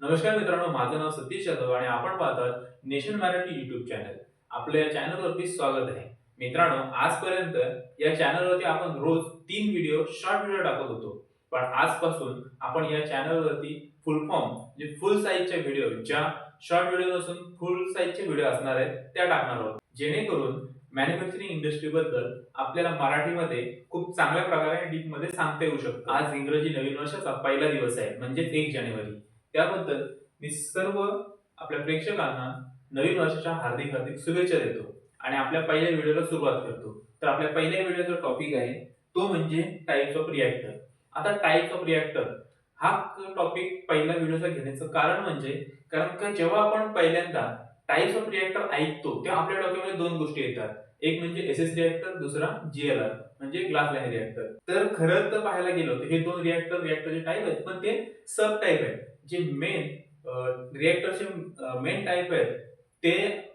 नमस्कार मित्रांनो, माझं नाव सतीश जाधव आणि आपण पाहतात नेशन मराठी YouTube चॅनल. आपल्या या चॅनलवरती स्वागत आहे. मित्रांनो, आजपर्यंत या चॅनलवरती आपण रोज 3 व्हिडिओ, शॉर्ट व्हिडिओ टाकत होतो. पण आजपासून आपण या चॅनलवरती फुल फॉर्म म्हणजे फुल साईजच्या व्हिडिओ, ज्या शॉर्ट व्हिडिओ नसून फुल साईजचे व्हिडिओ असणार आहेत, त्या टाकणार आहोत. जेणेकरून मॅन्युफॅक्चरिंग इंडस्ट्रीबद्दल आपल्याला मराठीमध्ये खूप चांगल्या प्रकारे डीपमध्ये सांगता येऊ शकतं. आज इंग्रजी नवीन वर्षाचा पहिला दिवस आहे, म्हणजेच 1 जानेवारी. त्याबद्दल मी सर्व आपल्या प्रेक्षकांना नवीन वर्षाच्या हार्दिक हार्दिक शुभेच्छा देतो आणि आपल्या पहिल्या व्हिडिओला सुरुवात करतो. तर आपल्या पहिल्या व्हिडिओचा टॉपिक आहे तो म्हणजे टाइप्स ऑफ रिएक्टर. आता टाइप्स ऑफ रिएक्टर हा टॉपिक पहिल्या व्हिडिओचा घेण्याचं कारण म्हणजे कारण का जेव्हा आपण पहिल्यांदा टाइप्स ऑफ रिएक्टर ऐकतो तेव्हा आपल्या डोक्यामध्ये दोन गोष्टी येतात. एक म्हणजे एसएस रिएक्टर, दुसरा जीएलआर म्हणजे ग्लास लाईन रिएक्टर. तर खरं तर पाहायला गेलो तर हे दोन रिएक्टरचे टाईप आहेत, पण ते सब टाईप आहेत. जे मेन रिएक्टरचे मेन टाईप आहेत ते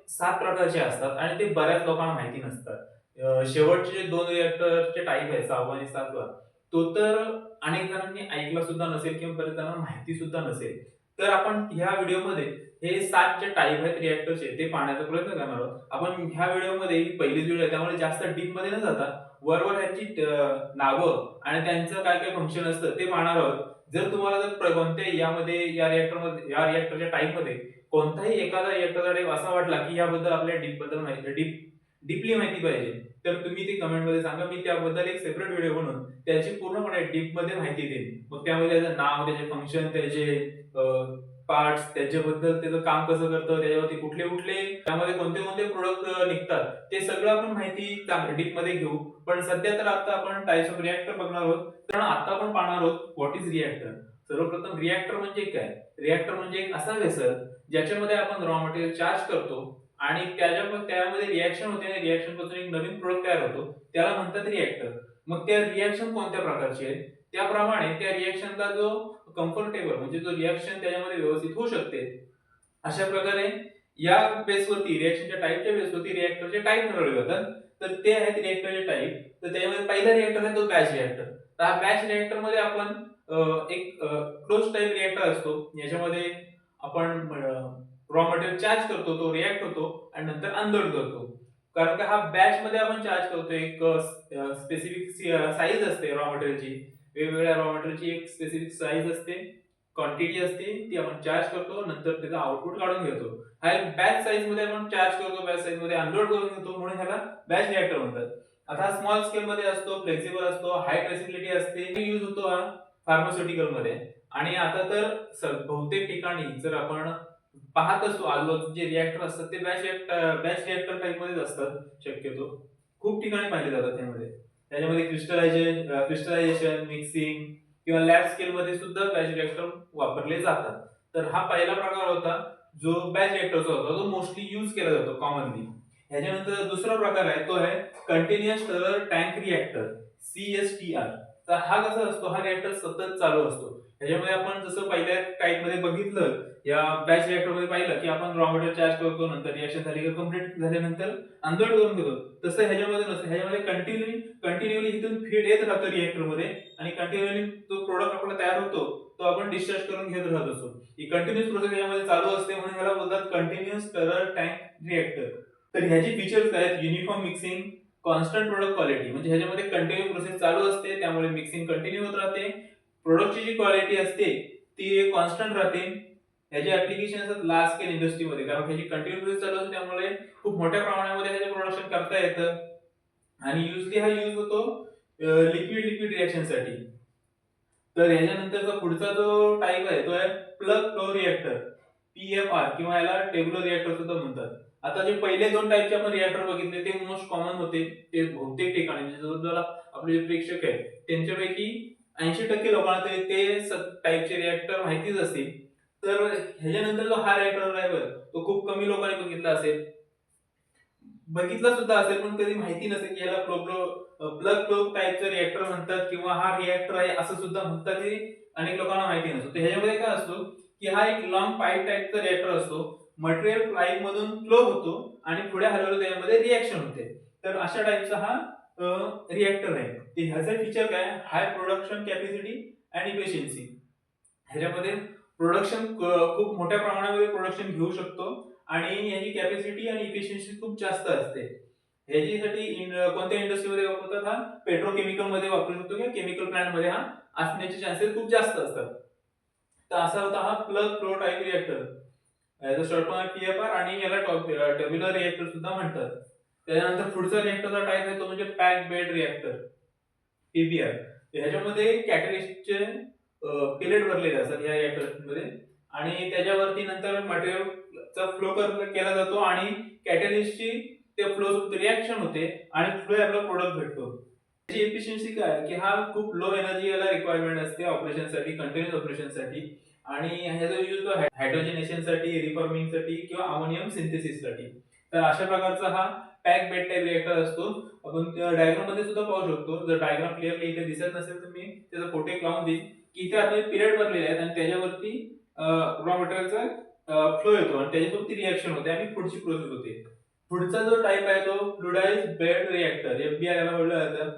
7 प्रकारचे असतात आणि ते बऱ्याच लोकांना माहिती नसतात. शेवटचे जे 2 रिएक्टरचे टाईप आहेत 6वा आणि 7वा तो तर अनेक जणांनी ऐकला सुद्धा नसेल किंवा बऱ्याच जणांना माहिती सुद्धा नसेल. तर आपण ह्या व्हिडिओमध्ये हे 7 जे टाईप आहेत रिएक्टरचे ते पाहण्याचा प्रयत्न करणार आहोत. आपण ह्या व्हिडिओमध्ये पहिलीच व्हिडिओ आहे त्यामुळे जास्त डीप मध्ये न जाता वरवर ह्यांची नावं आणि त्यांचं काय काय फंक्शन असतं ते पाहणार आहोत. जर तुम्हाला जर कोणत्याही या रिएक्टरच्या टाईपमध्ये कोणताही एखादा रिएक्टरचा टाईप असा वाटला की याबद्दल आपल्याला डीपली माहिती पाहिजे, तर तुम्ही ते कमेंटमध्ये सांगा. मी त्याबद्दल एक सेपरेट व्हिडिओ बनवून त्याची पूर्णपणे डीपमध्ये माहिती देईन. मग त्यामध्ये त्याचं नाव, त्याचे फंक्शन, त्याचे पार्ट्स, त्याच्याबद्दल त्याचं काम कसं करतं, त्याच्यावरती कुठले कुठले त्यामध्ये कोणते कोणते प्रोडक्ट निघतात, ते सगळं आपण माहिती डीपमध्ये घेऊ. पण सध्या तर आता आपण टाइप्स ऑफ रिएक्टर बघणार आहोत. तर आता आपण पाहणार आहोत व्हॉट इज रिएक्टर. सर्वप्रथम रिएक्टर म्हणजे काय? रिएक्टर म्हणजे एक असा वेसल ज्याच्यामध्ये आपण रॉ मटेरियल चार्ज करतो आणि त्यामध्ये रिएक्शन होते आणि रिएक्शन पासून एक नवीन प्रोडक्ट तयार होतो, त्याला म्हणतात रिएक्टर. मग त्या रिएक्शन कोणत्या प्रकारची आहे त्याप्रमाणे त्या रिएक्शनला जो कम्फर्टेबल म्हणजे जो रिएक्शन त्याच्यामध्ये व्यवस्थित होऊ शकते, अशा प्रकारे या बेसवरती रिएक्शनच्या टाईपच्या बेसवरती रिएक्टरचे टाईप ठरवले जातात. तर ते आहेत रिएक्टरचे टाईप. तर त्यामध्ये पहिला रिएक्टर आहे तो बॅच रिएक्टर. तर हा बॅच रिएक्टर मध्ये आपण एक क्लोज टाईप रिएक्टर असतो. याच्यामध्ये आपण रॉ मटेरियल चार्ज करतो, तो रिएक्ट होतो आणि नंतर अनलोड करतो. कारण का हा बॅच मध्ये आपण चार्ज करतो, एक स्पेसिफिक साईज असते रॉ मटेरियलची. वेगवेगळ्या रॉ मटेरियलची एक स्पेसिफिक साईज असते, क्वांटिटी असते, ती आपण चार्ज करतो, नंतर त्याचा आउटपुट काढून घेतो. हा एक बॅच साईज मध्ये आपण चार्ज करतो, बॅच साईज मध्ये अनलोड करून घेतो, म्हणून ह्याला बॅच रिएक्टर म्हणतात. आता स्मॉल स्केल मध्ये असतो, फ्लेक्सिबल असतो, हाय ट्रेसिबिलिटी असते, यूज होतो हा फार्मास्युटिकल मध्ये. आणि आता तर बहुतेक ठिकाणी जर आपण पाहत असतो आजूबाजूचे जे रिएक्टर असतात ते बॅच रिएक्टर टाइप मध्येच असतात शक्यतो. खूप ठिकाणी पाहिले जातात त्यामध्ये. त्याच्यामध्ये क्रिस्टलायझेशन, मिक्सिंग किंवा लॅब स्केल मध्ये सुद्धा बॅच रिएक्टर वापरले जातात. तर हा पहिला प्रकार होता जो बॅच रिएक्टरचा होता, जो मोस्टली यूज केला जातो कॉमनली. ह्याच्यानंतर दुसरा प्रकार आहे तो आहे continuous stirrer tank reactor, CSTR. तर हा कसा असतो, हा रिएक्टर सतत चालू असतो. ह्याच्यामध्ये आपण जसं पहिल्या टाईप मध्ये बघितलं, या बॅच रिएक्टर मध्ये पाहिलं की आपण रॉ मटेरियल चार्ज करतो, नंतर रिएक्शन झाली की कंप्लीट झाल्यानंतर अनलोड करून घेतो. तसं ह्याच्यामध्ये नसतं. ह्याच्यामध्ये कंटिन्युअली इथून फीड येत राहतो रिएक्टर मध्ये आणि कंटिन्युअली जो प्रोडक्ट आपला तयार होतो तो आपण डिस्चार्ज करून घेत राहत असतो. ही कंटिन्युअस प्रोसेस यामध्ये चालू असते, म्हणून याला बोलतात कंटिन्युअस स्टरर टँक रिएक्टर. तर ह्याची फीचर्स काय आहेत? Uniform mixing, constant product quality, म्हणजे ह्याच्यामध्ये कंटिन्यू प्रोसेस चालू असते, त्यामुळे मिक्सिंग कंटिन्यू होत राहते. प्रोडक्टची जी क्वालिटी असते ती कॉन्स्टंट राहते. ह्याचे ऍप्लिकेशन असतात लार्ज स्केल इंडस्ट्रीमध्ये, कारण ह्याची कंटिन्यू प्रोसेस चालू असते, त्यामुळे खूप मोठ्या प्रमाणामध्ये ह्याचे प्रोडक्शन करता येतं. आणि युजली हा यूज होतो लिक्विड लिक्विड रिएक्शन साठी. तर ह्याच्यानंतरचा पुढचा जो टाईप आहे तो आहे प्लग फ्लो रिएक्टर, PFR, किंवा याला टेबुलर रिएक्टर सुद्धा म्हणतात. आता जे पहिले दोन टाईपचे आपण रिएक्टर बघितले ते मोस्ट कॉमन होते. ते बहुतेक ठिकाणी म्हणजे जवळजवळ आपले जे प्रेक्षक आहेत त्यांच्यापैकी 80% लोकांना ते टाईपचे रिएक्टर माहितीच असतील. तर ह्याच्यानंतर जो हा रिएक्टर आहे तो खूप कमी लोकांनी बघितला सुद्धा असेल, पण कधी माहिती नसेल की याला प्लग फ्लो टाईपचं रिएक्टर म्हणतात किंवा हा रिएक्टर आहे असं सुद्धा म्हणतात. हे अनेक लोकांना माहिती नसतं. तर ह्याच्यामध्ये काय असतो की हा एक लॉंग पाईप टाईपचा रिएक्टर असतो. मटेरियल पाईप मधून फ्लो होतो आणि पुढे हलवलं त्यामध्ये रिएक्शन होते. तर अशा टाईपचा हा रिएक्टर आहे. ह्याचे फीचर काय? हाय प्रोडक्शन कॅपॅसिटी अँड इफिशियन्सी. ह्याच्यामध्ये प्रोडक्शन खूप मोठ्या प्रमाणामध्ये प्रोडक्शन घेऊ शकतो आणि याची कॅपॅसिटी आणि इफिशियन्सी खूप जास्त असते. ह्याच्यासाठी कोणत्या इंडस्ट्रीमध्ये वापरतात? हा पेट्रोकेमिकल मध्ये वापरू शकतो किंवा केमिकल प्लांट मध्ये हा असण्याचे चान्सेस खूप जास्त असतात. तर असा होता हा प्लग फ्लो टाईप रिएक्टर, याचा शॉर्ट फॉर्म आहे पीएफआर आणि याला टॅब्युलर रिएक्टर सुद्धा म्हणतात. त्याच्यानंतर पुढचा रिएक्टरचा टाईप आहे तो म्हणजे पॅक बेड रिएक्टर, पीबीआर. ह्याच्यामध्ये कॅटलिस्टचे पिलेट भरलेले असतात या रिएक्टरमध्ये आणि त्याच्यावरती नंतर मटेरियलचा फ्लो केला जातो आणि कॅटलिस्टची त्या फ्लो रिॲक्शन होते आणि फ्लो आपला प्रोडक्ट भेटतो. त्याची एफिशियन्सी काय आहे की हा खूप लो एनर्जी याला रिक्वायरमेंट असते ऑपरेशनसाठी, कंटिन्युअस ऑपरेशनसाठी आणि ह्याचा यूज होतो हायड्रोजनेशनसाठी, रिफॉर्मिंगसाठी किंवा अमोनियम सिंथेसिससाठी. तर अशा प्रकारचा हा पॅक बेड टाइप रिएक्टर असतो. आपण डायग्राम मध्ये सुद्धा पाहू शकतो. जर डायग्राम क्लिअरली इथे दिसत नसेल तर मी त्याचा फोटो एक लावून देईन की इथे आपले पिरियड भरलेले आहेत आणि त्याच्यावरती रॉ मटेरियलचा फ्लो येतो आणि त्याच्यासोबत ती रिएक्शन होते आणि पुढची प्रोसेस होते. पुढचा जो टाइप आहे तो फ्लुइडाइज्ड बेड रिएक्टर, एफबीआर याला म्हटलं जातं.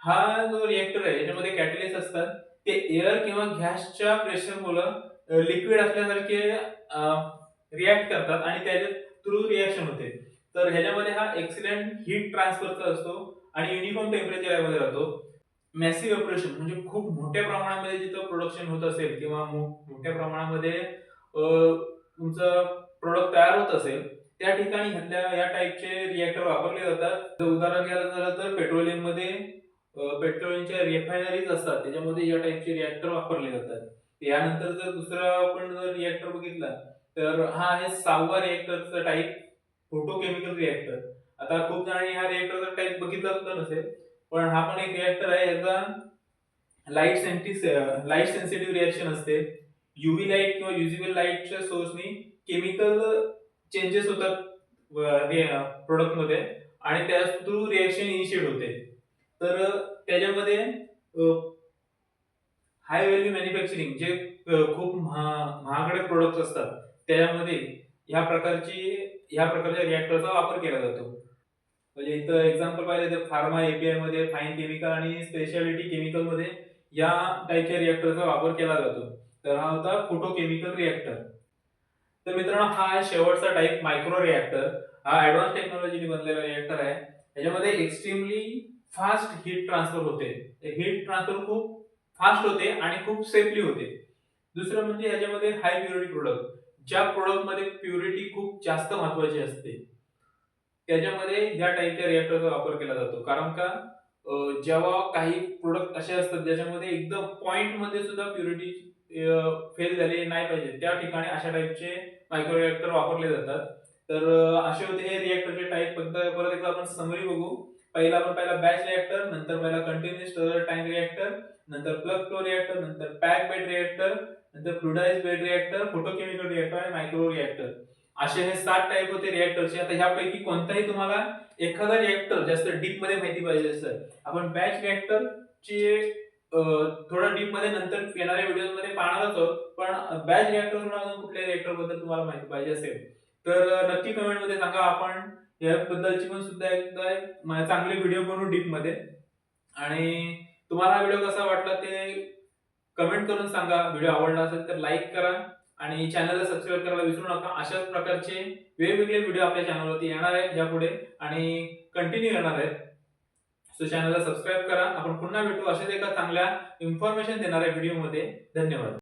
हा जो रिएक्टर आहे याच्यामध्ये कॅटलिस्ट असतात. ते एअर किंवा गॅसच्या प्रेशरमुळे लिक्विड असल्यासारखे रिॲक्ट करतात आणि त्याच्या थ्रू रिॲक्शन होते. तर ह्याच्यामध्ये हा एक्सिलेंट हीट ट्रान्सफरचा असतो आणि युनिफॉर्म टेम्परेचर यामध्ये राहतो. मॅसिव्ह ऑपरेशन म्हणजे खूप मोठ्या प्रमाणामध्ये जिथं प्रोडक्शन होत असेल किंवा मोठ्या प्रमाणामध्ये तुमचं प्रोडक्ट तयार होत असेल त्या ठिकाणी या टाईपचे रिएक्टर वापरले जातात. जर उदाहरण घ्यायला झालं तर पेट्रोलियममध्ये पेट्रोलियमच्या रिफायनरीज असतात त्याच्यामध्ये या टाईपचे रिएक्टर वापरले जातात. यानंतर जर दुसरा आपण जर रिएक्टर बघितला तर हा आहे 6वा रिएक्टरचा टाईप, फोटोकेमिकल रिएक्टर. आता खूप जणांनी हा रिएक्टरचा टाईप बघितला सुद्धा नसेल, पण हा पण एक रिएक्टर आहे. याचा लाईट सेन्सिटिव्ह रिएक्शन असते. यूव्ही लाईट किंवा युजिबल लाईटच्या सोर्सनी केमिकल चेंजेस होतात प्रोडक्ट मध्ये आणि त्या थ्रू रिएक्शन इनिशिएट होते. तर त्याच्यामध्ये हाय व्हॅल्यू मॅन्युफॅक्चरिंग जे खूप महागडे प्रोडक्ट्स असतात त्याच्यामध्ये ह्या प्रकारच्या रिएक्टरचा वापर केला जातो. म्हणजे इथं एक्झाम्पल पाहिलं तर फार्मा एपीआय मध्ये, फाईन केमिकल आणि स्पेशालिटी केमिकल मध्ये या टाईपच्या रिएक्टरचा वापर केला जातो. तर हा होता फोटोकेमिकल रिएक्टर. तर मित्रांनो हा आहे शेवटचा टाईप, मायक्रो रिएक्टर. हा ऍडव्हान्स टेक्नॉलॉजीने बनलेला रिएक्टर आहे. याच्यामध्ये एक्स्ट्रीमली फास्ट हीट ट्रान्सफर होते. हीट ट्रान्सफर खूप फास्ट होते आणि खूप सेफली होते. दुसरं म्हणजे याच्यामध्ये हाय प्युरिटी प्रोडक्ट, ज्या प्रोडक्ट मध्ये प्युरिटी खूप जास्त महत्वाची असते त्याच्यामध्ये या टाईपच्या रिएक्टरचा वापर केला जातो. कारण का जेव्हा काही प्रोडक्ट असे असतात ज्याच्यामध्ये एकदम पॉइंट मध्ये सुद्धा प्युरिटी फेल झाली नाही पाहिजे त्या ठिकाणी अशा टाईपचे मायक्रो रिएक्टर वापरले जातात. तर असे होते हे रिएक्टरचे टाईप. परत एकदा आपण समरी बघू. पहिला बॅच रिएक्टर, नंतर पहिला कंटिन्युअस स्टोरेज टँक रिएक्टर, नंतर प्लग फ्लो रिएक्टर, नंतर पॅक बेड रिएक्टर, नंतर fluidised bed reactor, photochemical reactor आणि मायक्रो रिएक्टर. असे हे 7 टाईप होते रिएक्टरचे. आता ह्यापैकी कोणताही तुम्हाला एखादा रिएक्टर जास्त डीप मध्ये माहिती पाहिजे असेल, आपण बॅच रिएक्टर ची थोडं डीप मध्ये नंतर येणाऱ्या व्हिडिओ मध्ये पाहणार आहोत. पण बॅच रिएक्टर सोडून कुठल्या रिएक्टर बद्दल तुम्हाला माहिती पाहिजे असेल तर नक्की कमेंट मध्ये सांगा. आपण याबद्दलची पण सुद्धा एकदा चांगले व्हिडिओ बनवू डीप मध्ये. आणि तुम्हाला हा व्हिडिओ कसा वाटला ते कमेंट करून सांगा. व्हिडिओ आवडला असेल तर लाईक करा आणि चॅनलला सबस्क्राईब करायला विसरू नका. अशाच प्रकारचे वेगवेगळे व्हिडिओ आपल्या चॅनलवरती येणार आहेत यापुढे आणि कंटिन्यू येणार आहेत. सो चॅनलला सबस्क्राईब करा. आपण पुन्हा भेटू अशाच एका चांगल्या इन्फॉर्मेशन देणाऱ्या व्हिडिओ मध्ये. धन्यवाद.